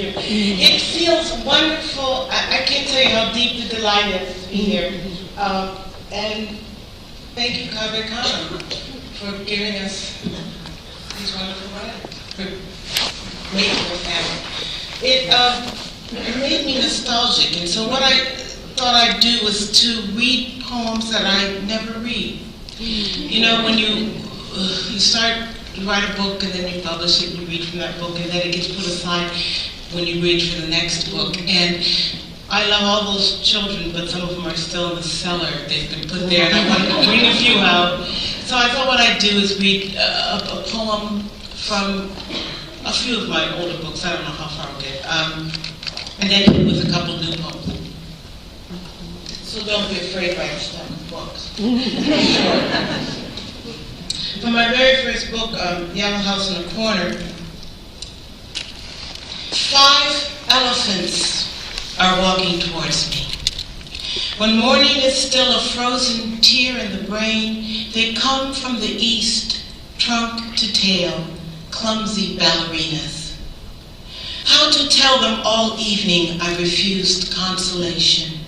you. It feels wonderful. I can't tell you how deep the delight is to be here. And thank you, Cave Canem, for giving us these wonderful writers, for making us happy. It made me nostalgic, and so what I thought I'd do was to read poems that I never read. You know, when you write a book and then you publish it and you read from that book and then it gets put aside when you read for the next book. And I love all those children, but some of them are still in the cellar. They've been put there and I want to bring a few out. So I thought what I'd do is read a poem from a few of my older books. I don't know how far I'll get. And then end with a couple new poems. So don't be afraid by the books. For my very first book, Yellow House in the Corner, 5 elephants are walking towards me. When morning is still a frozen tear in the brain, they come from the east, trunk to tail, clumsy ballerinas. How to tell them all evening I refused consolation.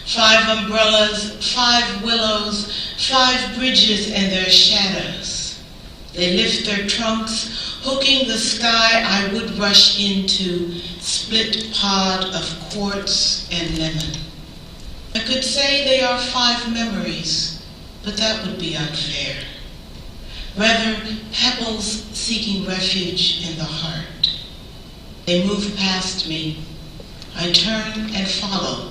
5 umbrellas, 5 willows, 5 bridges and their shadows. They lift their trunks, hooking the sky I would rush into, split pod of quartz and lemon. I could say they are 5 memories, but that would be unfair. Rather, pebbles seeking refuge in the heart. They move past me. I turn and follow.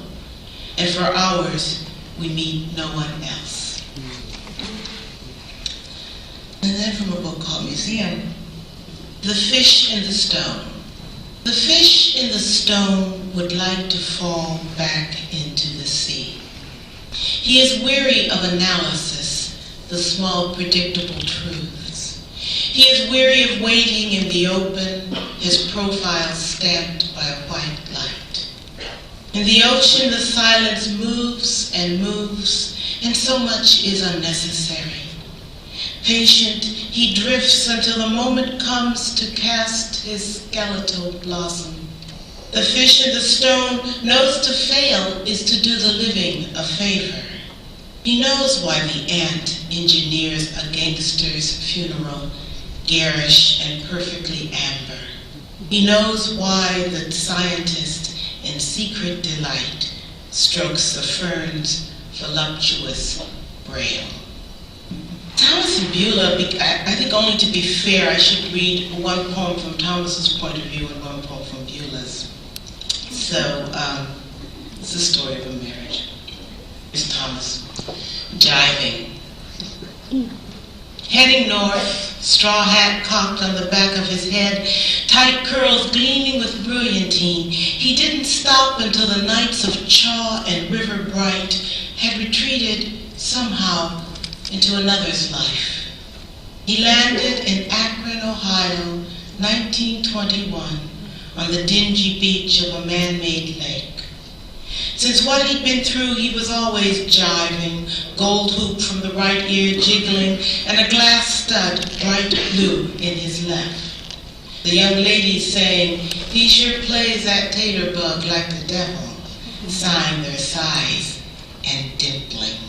And for hours, we meet no one else. And then from a book called Museum, The Fish in the Stone. The fish in the stone would like to fall back into the sea. He is weary of analysis, the small predictable truths. He is weary of waiting in the open, his profile stamped by a white light. In the ocean, the silence moves, and so much is unnecessary. Patient, he drifts until the moment comes to cast his skeletal blossom. The fish in the stone knows to fail is to do the living a favor. He knows why the ant engineers a gangster's funeral, garish and perfectly amber. He knows why the scientist in secret delight strokes the fern's voluptuous braille. Thomas and Beulah, I think only to be fair, I should read one poem from Thomas's point of view and one poem from Beulah's. So, it's the story of a marriage. Here's Thomas, jiving. Heading north, straw hat cocked on the back of his head, tight curls gleaming with brilliantine, he didn't stop until the nights of Chaw and River Bright had retreated somehow into another's life. He landed in Akron, Ohio, 1921, on the dingy beach of a man-made lake. Since what he'd been through, he was always jiving, gold hoop from the right ear jiggling, and a glass stud bright blue in his left. The young ladies saying, he sure plays that tater bug like the devil, sighing their sighs and dimpling.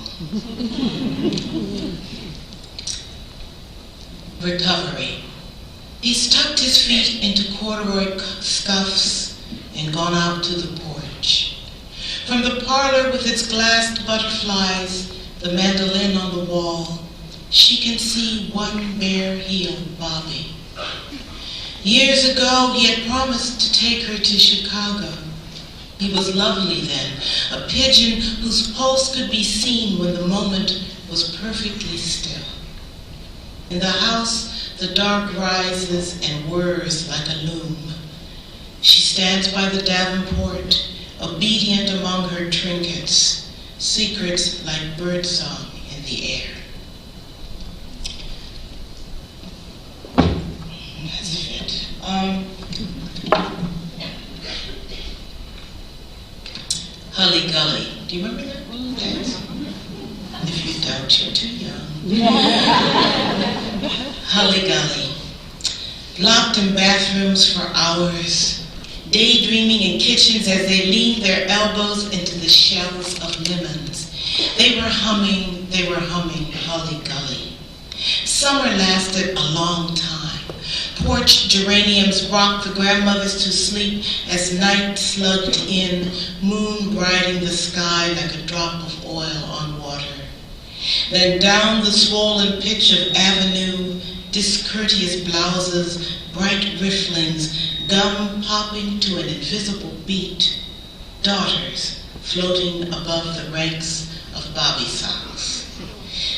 Recovery. He's tucked his feet into corduroy scuffs and gone out to the porch. From the parlor with its glassed butterflies, the mandolin on the wall, she can see one bare-heeled Bobby. Years ago, he had promised to take her to Chicago. He was lovely then, a pigeon whose pulse could be seen when the moment was perfectly still. In the house, the dark rises and whirs like a loom. She stands by the Davenport, obedient among her trinkets, secrets like birdsong in the air. That's it. Hully Gully. Do you remember that dance? If you don't, you're too young. Hully Gully. Locked in bathrooms for hours, daydreaming in kitchens as they leaned their elbows into the shells of lemons. They were humming Hully Gully. Summer lasted a long time. Porch geraniums rocked the grandmothers to sleep as night slugged in, moon brighting the sky like a drop of oil on water. Then down the swollen pitch of avenue, discourteous blouses, bright rifflings, gum popping to an invisible beat, daughters floating above the ranks of bobby socks.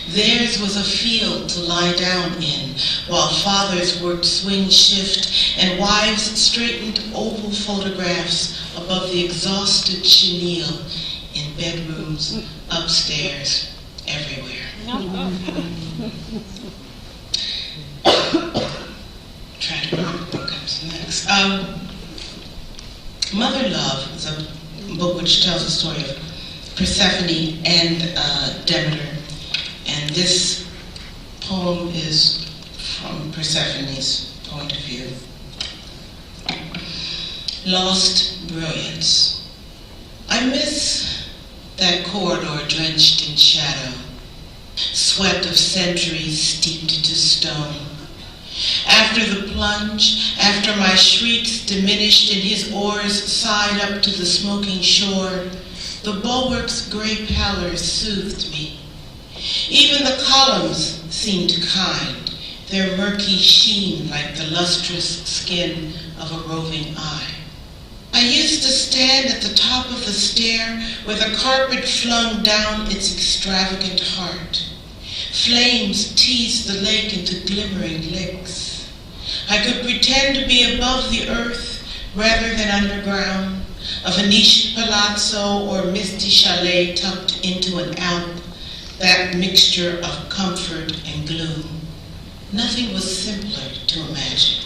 Theirs was a field to lie down in, while fathers worked swing shift and wives straightened oval photographs above the exhausted chenille in bedrooms, upstairs, everywhere. Try to remember what comes next. Mother Love is a book which tells the story of Persephone and Demeter. And this poem is from Persephone's point of view. Lost brilliance. I miss that corridor drenched in shadow, sweat of centuries steeped into stone. After the plunge, after my shrieks diminished and his oars sighed up to the smoking shore, the bulwark's gray pallor soothed me. Even the columns seemed kind, their murky sheen like the lustrous skin of a roving eye. I used to stand at the top of the stair where the carpet flung down its extravagant heart. Flames teased the lake into glimmering licks. I could pretend to be above the earth rather than underground, a Venetian palazzo or misty chalet tucked into an Alp, that mixture of comfort and gloom. Nothing was simpler to imagine.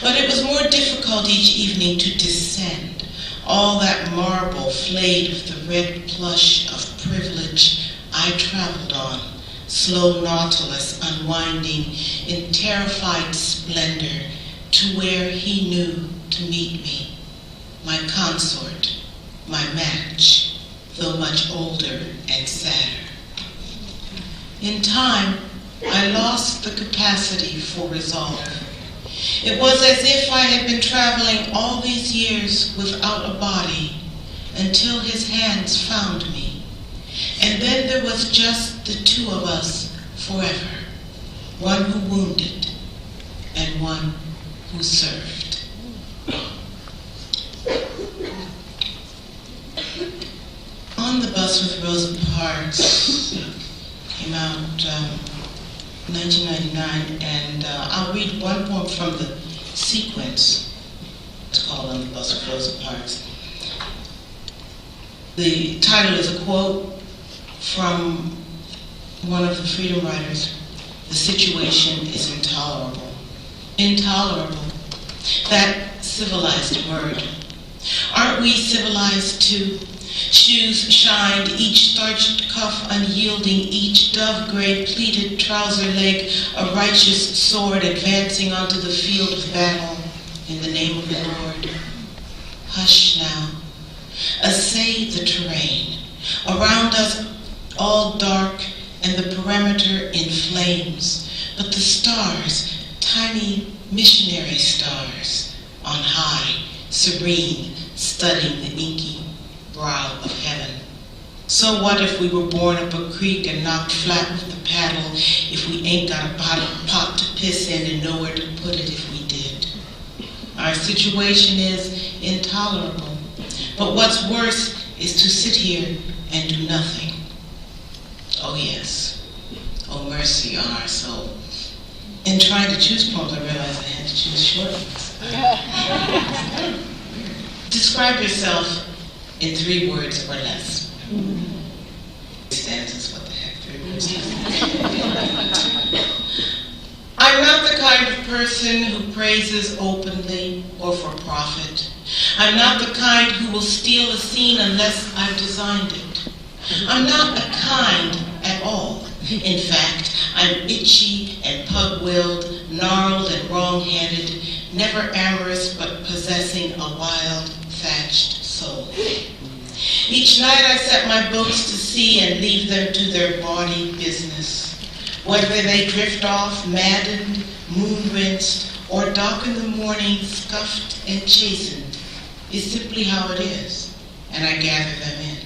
But it was more difficult each evening to descend, all that marble flayed with the red plush of privilege I traveled on, slow nautilus unwinding in terrified splendor to where he knew to meet me, my consort, my match, though much older and sadder. In time, I lost the capacity for resolve. It was as if I had been traveling all these years without a body until his hands found me. And then there was just the two of us forever, one who wounded and one who served. On the Bus with Rosa Parks came out 1999, and I'll read one poem from the sequence. It's called On the Bus with Rosa Parks. The title is a quote from one of the freedom writers. The situation is intolerable. Intolerable. That civilized word. Aren't we civilized too? Shoes shined, each starched cuff unyielding, each dove-gray pleated trouser leg a righteous sword advancing onto the field of battle in the name of the Lord. Hush now. Assay the terrain. Around us all dark and the perimeter in flames, but the stars, tiny missionary stars, on high, serene, studding the inky brow of heaven. So what if we were born up a creek and knocked flat with the paddle, if we ain't got a pot to piss in and nowhere to put it if we did? Our situation is intolerable. But what's worse is to sit here and do nothing. Oh yes. Oh mercy on our soul. In trying to choose poems, I realized I had to choose short ones. Describe yourself in 3 words or less. Stanzas, what the heck, 3 words. I'm not the kind of person who praises openly or for profit. I'm not the kind who will steal a scene unless I've designed it. I'm not a kind at all. In fact, I'm itchy and pug-willed, gnarled and wrong-handed, never amorous but possessive possessing a wild, thatched soul. Each night I set my boats to sea and leave them to their bawdy business. Whether they drift off, maddened, moon-rinsed, or dock in the morning, scuffed and chastened, is simply how it is, and I gather them in.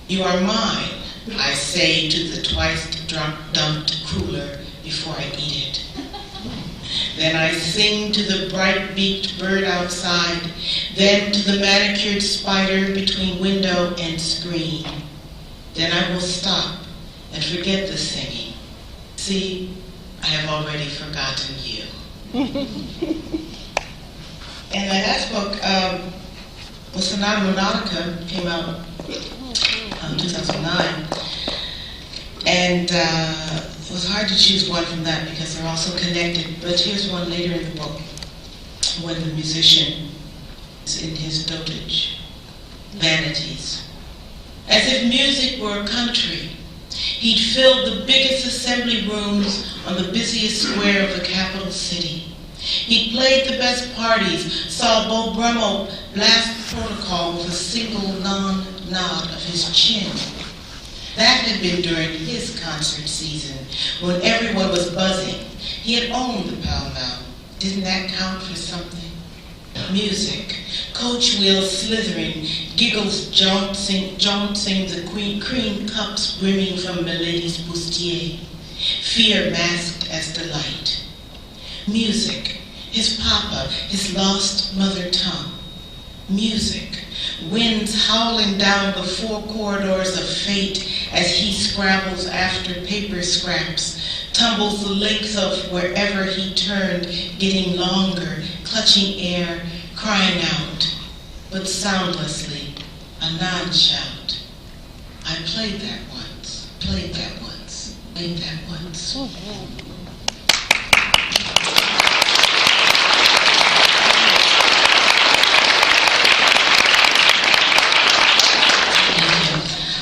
You are mine, I say to the twice-dumped cruller before I eat it. Then I sing to the bright-beaked bird outside, then to the manicured spider between window and screen. Then I will stop and forget the singing. See, I have already forgotten you. And my last book was Sonata Monautica, came out in 2009. And it was hard to choose one from that because they're all so connected. But here's one later in the book when the musician is in his dotage. Vanities. As if music were a country, he'd filled the biggest assembly rooms on the busiest square of the capital city. He'd played the best parties, saw Bo Brummel blast protocol with a single nod of his chin. That had been during his concert season, when everyone was buzzing. He had owned the Pall Mall. Didn't that count for something? Music, coach wheels slithering, giggles jauncing the cream cups brimming from Milady's bustier, fear masked as delight. Music, his papa, his lost mother tongue. Music, winds howling down the four corridors of fate as he scrabbles after paper scraps, tumbles the length of wherever he turned, getting longer, clutching air, crying out, but soundlessly, a non-shout. I played that once, played that once, played that once.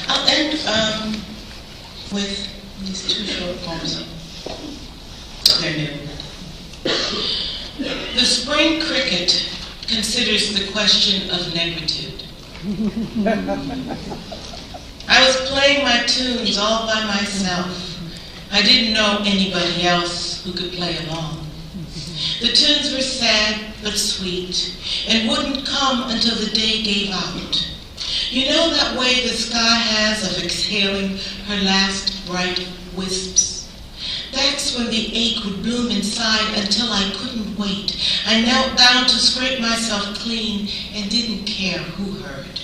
I'll end with these two short poems. They're new. The spring cricket considers the question of negritude. I was playing my tunes all by myself. I didn't know anybody else who could play along. The tunes were sad but sweet and wouldn't come until the day gave out. You know that way the sky has of exhaling her last bright wisps? That's when the ache would bloom inside until I couldn't wait. I knelt down to scrape myself clean and didn't care who heard.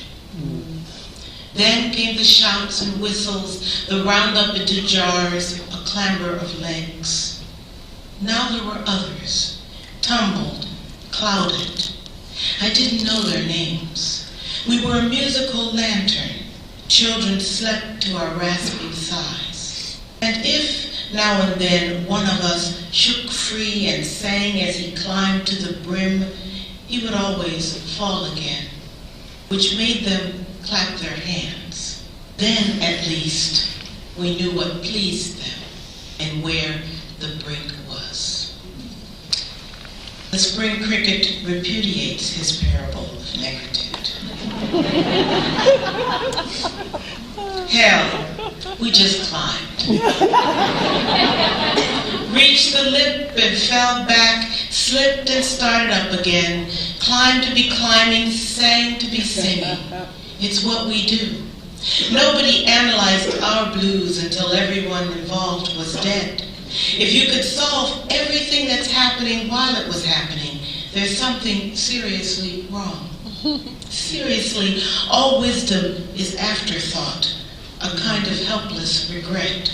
Then came the shouts and whistles, the roundup into jars, a clamber of legs. Now there were others, tumbled, clouded. I didn't know their names. We were a musical lantern. Children slept to our rasping sighs. And if now and then one of us shook free and sang as he climbed to the brim, he would always fall again, which made them clap their hands. Then, at least, we knew what pleased them and where the brink was. The spring cricket repudiates his parable of negritude. Hell, we just climbed. Reached the lip and fell back, slipped and started up again, climbed to be climbing, sang to be singing. It's what we do. Nobody analyzed our blues until everyone involved was dead. If you could solve everything that's happening while it was happening, there's something seriously wrong. Seriously, all wisdom is afterthought, a kind of helpless regret.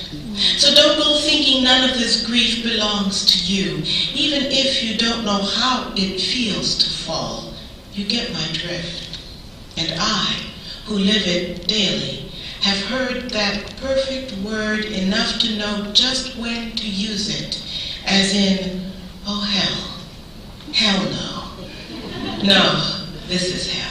So don't go thinking none of this grief belongs to you, even if you don't know how it feels to fall. You get my drift. And I, who live it daily, have heard that perfect word enough to know just when to use it, as in, oh hell, hell no. No, this is hell.